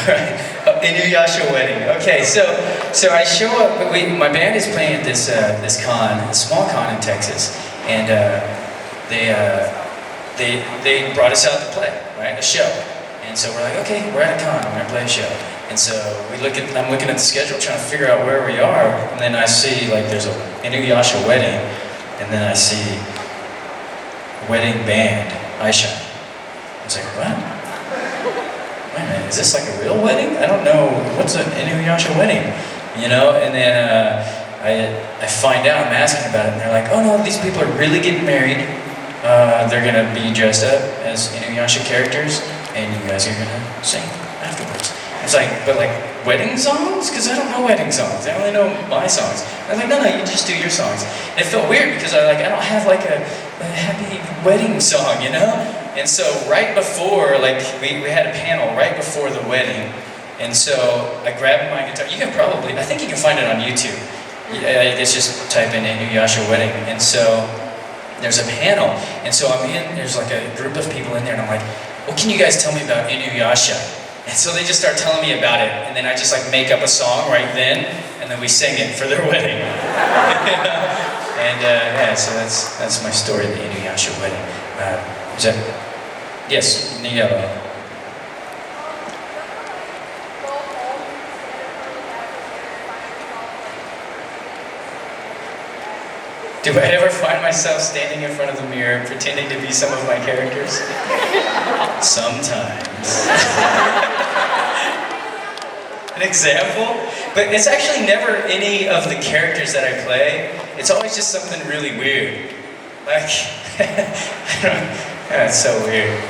Alright, Inuyasha wedding. Okay, so I show up, my band is playing at this con, a small con in Texas, and they brought us out to play, right, a show. And so we're like, okay, we're at a con, we're gonna play a show. And so I'm looking at the schedule, trying to figure out where we are, and then I see like there's a Inuyasha wedding, and then I see wedding band, Aisha. I was like, what? Wait a minute, is this like a real wedding? I don't know, what's an Inuyasha wedding? You know, and then I find out, I'm asking about it, and they're like, oh no, these people are really getting married. They're gonna be dressed up as Inuyasha characters, and you guys are gonna sing afterwards. It's like, but like, wedding songs? Because I don't know wedding songs, I only know my songs. I was like, no, you just do your songs. And it felt weird because I don't have like a happy wedding song, you know? And so right before, like, we had a panel right before the wedding, and so I grabbed my guitar. You can probably, I think you can find it on YouTube. It's just type in Inuyasha wedding, and so there's a panel, and so there's like a group of people in there, and I'm like, what can you guys tell me about Inuyasha? And so they just start telling me about it, and then I just like make up a song right then, and then we sing it for their wedding. And yeah, so that's my story, the Inuyasha wedding. Is that? Yes, Nia. Do I ever find myself standing in front of the mirror pretending to be some of my characters? Sometimes. An example? But it's actually never any of the characters that I play. It's always just something really weird. Like, it's so weird.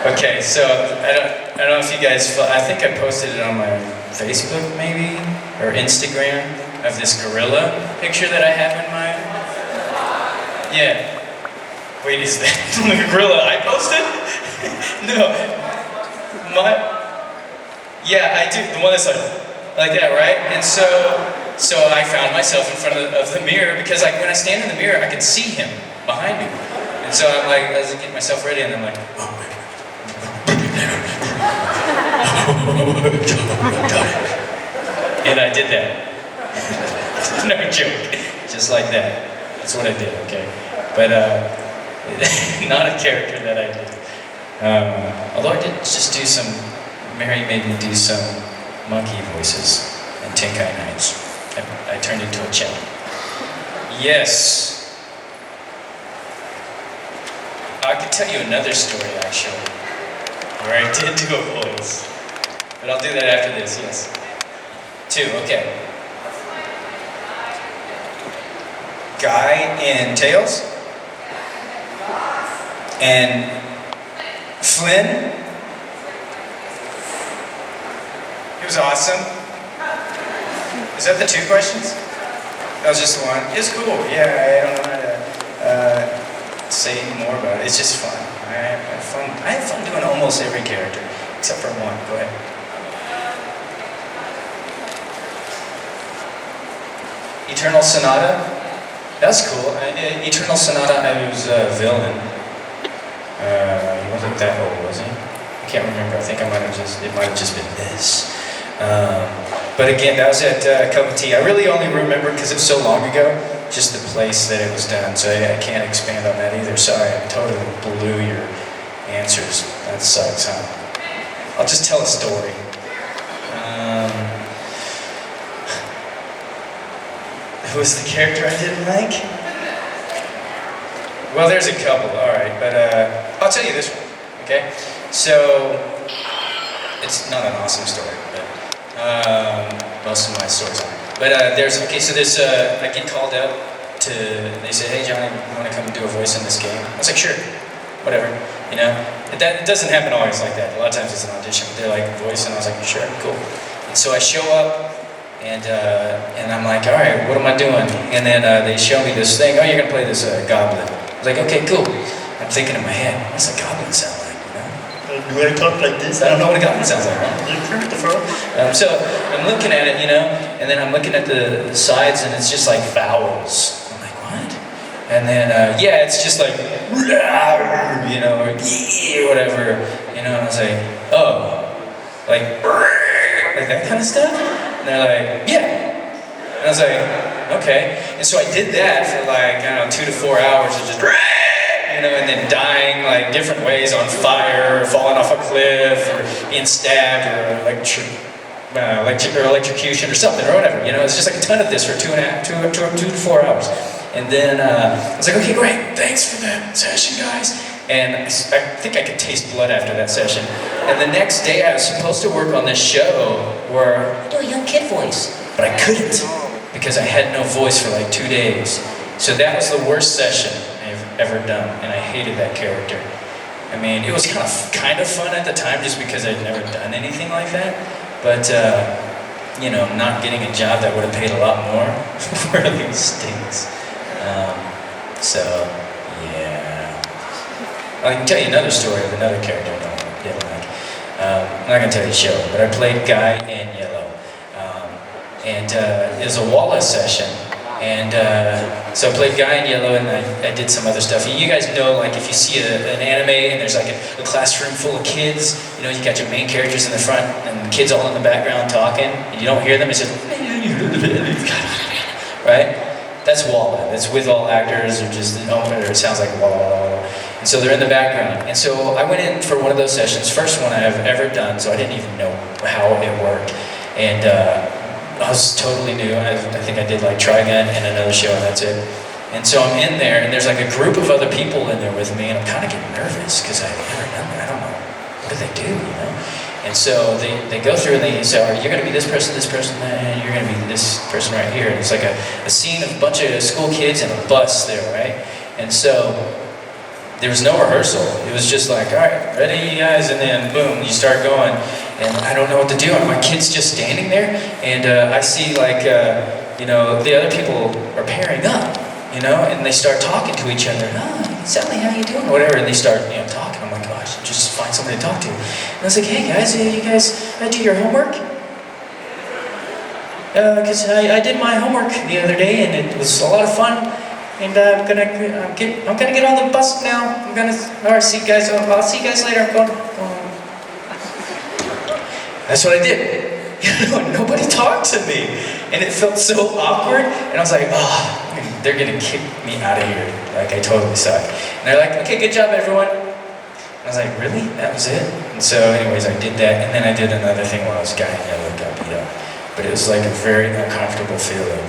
Okay, so I don't know if you guys, I think I posted it on my Facebook maybe, or Instagram, of this gorilla picture that I have in my, yeah. Wait, is that the gorilla I posted? No. Yeah, I do, the one that's like that, right? And so I found myself in front of the mirror, because like when I stand in the mirror, I can see him behind me. And so I'm like, as I get myself ready, and I'm like, and I did that. No joke. Just like that. That's what I did, okay? But not a character that I did. Although I did just do some, Mary made me do some monkey voices in Tenkai Nights. I turned into a cello. Yes. I could tell you another story, actually, where I did do a voice. But I'll do that after this, yes. 2, okay. Guy in Tails. And Flynn. He was awesome. Is that the 2 questions? That was just the one. It's cool. Yeah, I don't know how to say more about it. It's just fun. I have fun doing almost every character, except for one. Go ahead. Eternal Sonata. That's cool. Eternal Sonata, I was a villain. He wasn't that old, was he? I can't remember. I think it might have just been this. But again, that was at Cup of Tea. I really only remember, because it was so long ago, just the place that it was done. So I can't expand on that either. Sorry, I totally blew your answers. That sucks, huh? I'll just tell a story. Who was the character I didn't like? Well, there's a couple, alright, but I'll tell you this one, okay? So, it's not an awesome story, but most of my stories aren't. But I get called out to, they say, hey Johnny, you want to come and do a voice in this game? I was like, sure, whatever, you know? It doesn't happen always like that. A lot of times it's an audition, but they're like, voice, and I was like, sure, cool. And so I show up, and I'm like, all right, what am I doing? And then they show me this thing. Oh, you're gonna play this goblin. I was like, okay, cool. I'm thinking in my head, what's a goblin sound like? You know? Do I talk like this? I don't know what a goblin sounds like. Right? So I'm looking at it, you know, and then I'm looking at the sides, and it's just like vowels. I'm like, what? And then yeah, it's just like, you know, or whatever, you know. And I was like, oh, like. like that kind of stuff? And they're like, yeah. And I was like, okay. And so I did that for like, I don't know, 2 to 4 hours of just, you know, and then dying like different ways, on fire, or falling off a cliff, or being stabbed, or electrocution or something, or whatever. You know, it's just like a ton of this for 2 to 4 hours. And then I was like, okay, great, thanks for that session, guys. And I think I could taste blood after that session. And the next day I was supposed to work on this show where I do a young kid voice, but I couldn't because I had no voice for like 2 days. So that was the worst session I've ever done, and I hated that character. I mean, it was kind of fun at the time just because I'd never done anything like that. But, you know, not getting a job that would have paid a lot more really stinks. So, yeah. I can tell you another story of another character I don't like. I'm not going to tell you the show, but I played Guy in Yellow. And it was a Wallace session. And so I played Guy in Yellow, and I did some other stuff. You guys know, like, if you see an anime and there's like a classroom full of kids, you know, you got your main characters in the front and the kids all in the background talking, and you don't hear them, it's just, right? That's Walla. That's with all actors, or just, or it sounds like Walla. And so they're in the background. And so I went in for one of those sessions, first one I've ever done, so I didn't even know how it worked. And I was totally new. I think I did like Trigun and another show, and that's it. And so I'm in there, and there's like a group of other people in there with me, and I'm kind of getting nervous because I've never done that. I don't know. What do they do, you know? And so they go through and they say, all right, you're going to be this person, and you're going to be this person right here. And it's like a scene of a bunch of school kids and a bus there, right? And so there was no rehearsal. It was just like, all right, ready, you guys? And then boom, you start going. And I don't know what to do. And my kid's just standing there, and I see like, you know, the other people are pairing up, you know, and they start talking to each other. Oh, Sally, how you doing? Whatever. And they start, you know, talking. I'm like, gosh, just find somebody to talk to. And I was like, hey guys, you guys do your homework? Because I did my homework the other day, and it was a lot of fun. And I'm gonna get on the bus now. All right, see you guys. I'll see you guys later. I'm going. That's what I did. You know, nobody talked to me, and it felt so awkward. And I was like, oh, they're gonna kick me out of here. Like I totally suck. And they're like, okay, good job, everyone. And I was like, really? That was it? And so, anyways, I did that, and then I did another thing while I was Guy in Yellow, got beat up. But it was like a very uncomfortable feeling.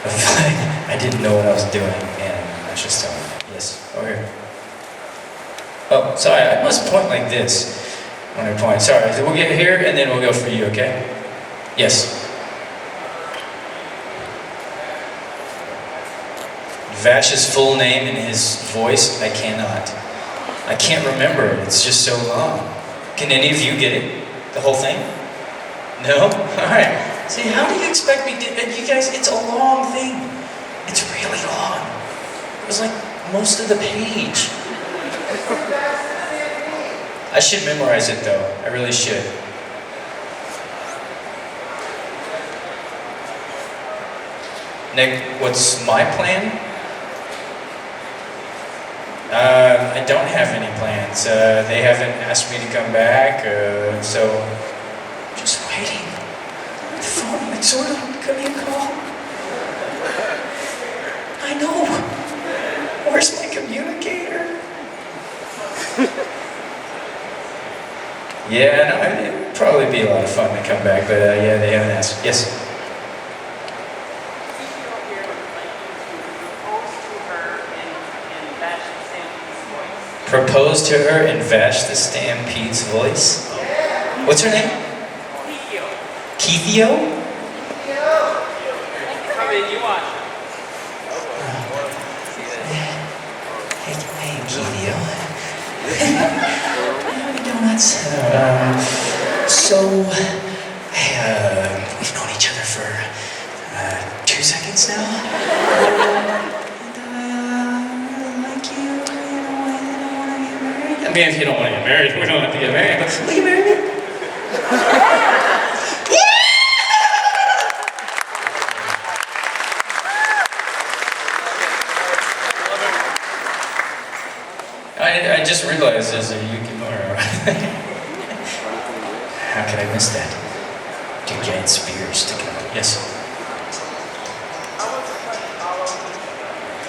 Like, I didn't know what I was doing, and I was just telling them, yes, over here. Oh, sorry, I must point like this when I point. Sorry, we'll get here, and then we'll go for you, okay? Yes. Vash's full name and his voice, I cannot. I can't remember it, it's just so long. Can any of you get it? The whole thing? No? Alright. See, how do you expect me to, you guys, it's a long thing. It's really long. It was like most of the page. I should memorize it though, I really should. Nick, what's my plan? I don't have any plans. They haven't asked me to come back, so I'm just waiting. The phone, it's sort of gonna call. I know. Where's my communicator? Yeah, no, it would probably be a lot of fun to come back, but yeah, they haven't asked. Yes? Propose to her in Vash the Stampede's voice? What's her name? Keithio? Hey, Keithio. Donuts. We've known each other for 2 seconds now. I mean, if you don't want to get married, we don't have to get married, but will you marry me? I just realized there's a Yukimura. How could I miss that? Two giant spears sticking out. Yes?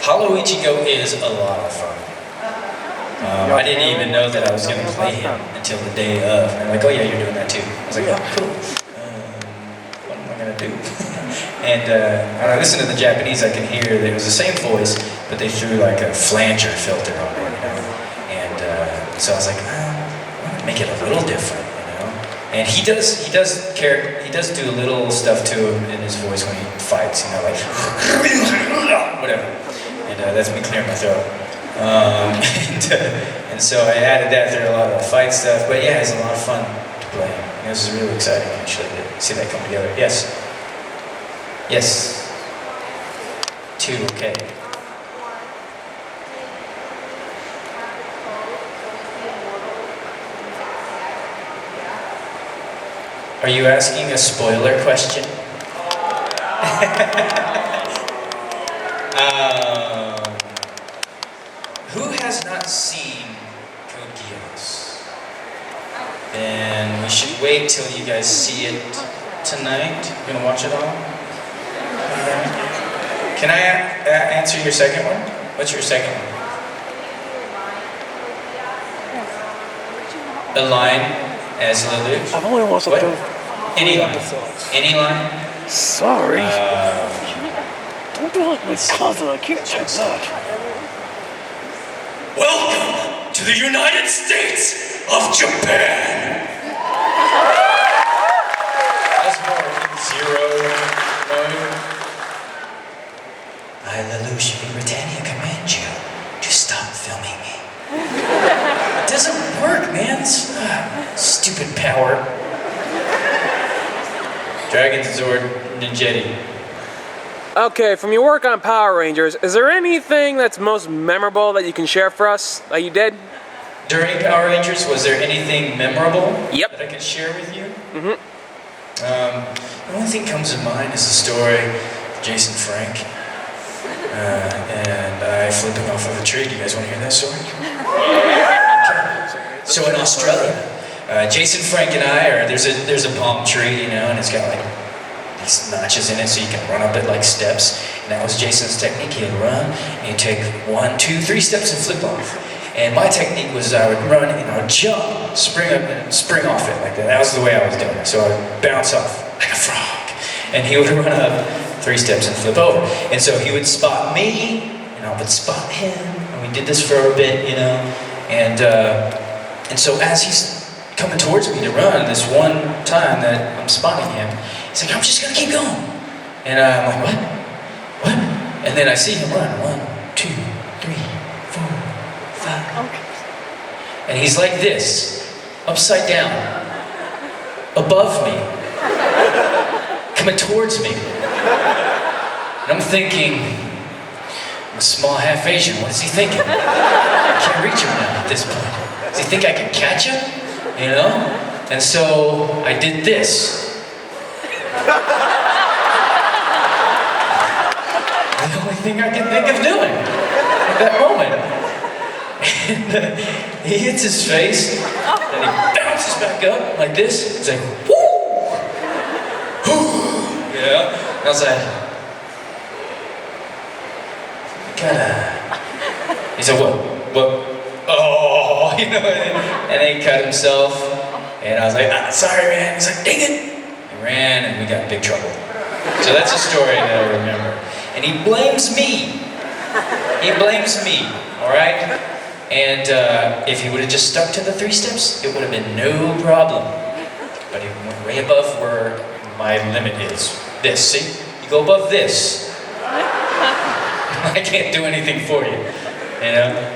Hollow Ichigo is a lot of fun. I didn't even know that I was going to play him until the day of. And I'm like, oh yeah, you're doing that too. I was like, oh, cool. What am I going to do? And when I listen to the Japanese, I can hear that it was the same voice, but they threw like a flanger filter on it, you know? And so I was like, I want to make it a little different, you know? And he does do a little stuff to him in his voice when he fights, you know, like, whatever. And that's me clearing my throat. And so I added that through a lot of the fight stuff. But yeah, it's a lot of fun to play. It was really exciting actually to see that come together. Yes? Yes? 2, okay. Are you asking a spoiler question? Who has not seen Code Geass? And we should wait till you guys see it tonight. You gonna watch it all? Can I answer your second one? What's your second one? A line as Lelouch? I've only watched what? Any line? Any line? Sorry. Don't do like my cousin. I can't check that. Welcome to the United States of Japan! That's more zero mode. I, Lelouch of Britannia, command you to stop filming me. It doesn't work, man. It's, stupid power. Dragon Zord Ninjetti. Okay, from your work on Power Rangers, is there anything that's most memorable that you can share for us that you did? During Power Rangers, was there anything memorable Yep. that I could share with you? Mm-hmm. The only thing that comes to mind is the story of Jason Frank and I flipping off of a tree. Do you guys want to hear that story? Okay. So in Australia, Jason Frank and I there's a palm tree, you know, and it's got like these notches in it so you can run up it like steps. And that was Jason's technique. He'd run, and he'd take 1, 2, 3 steps and flip off. And my technique was I would run and I would jump, spring up and spring off it like that. That was the way I was doing it. So I would bounce off like a frog. And he would run up 3 steps and flip over. And so he would spot me, and I would spot him. And we did this for a bit, you know. And so as he's coming towards me to run, this one time that I'm spotting him, he's like, I'm just gonna keep going. And I'm like, what? What? And then I see him run. 1, 2, 3, 4, 5. Okay. And he's like this, upside down, above me, coming towards me. And I'm thinking, I'm a small half Asian, what is he thinking? I can't reach him now at this point. Does he think I can catch him? You know? And so I did this. The only thing I can think of doing at that moment. And he hits his face, and he bounces back up like this. He's like, whoo! You know? And I was like, he said, what? Oh, you know, and then he cut himself, and I was like, sorry, man. He's like, dang it. He ran, and we got in big trouble. So that's a story that I remember. And he blames me. He blames me, all right? And if he would have just stuck to the 3 steps, it would have been no problem. But he went way above where my limit is. This, see? You go above this. I can't do anything for you, you know?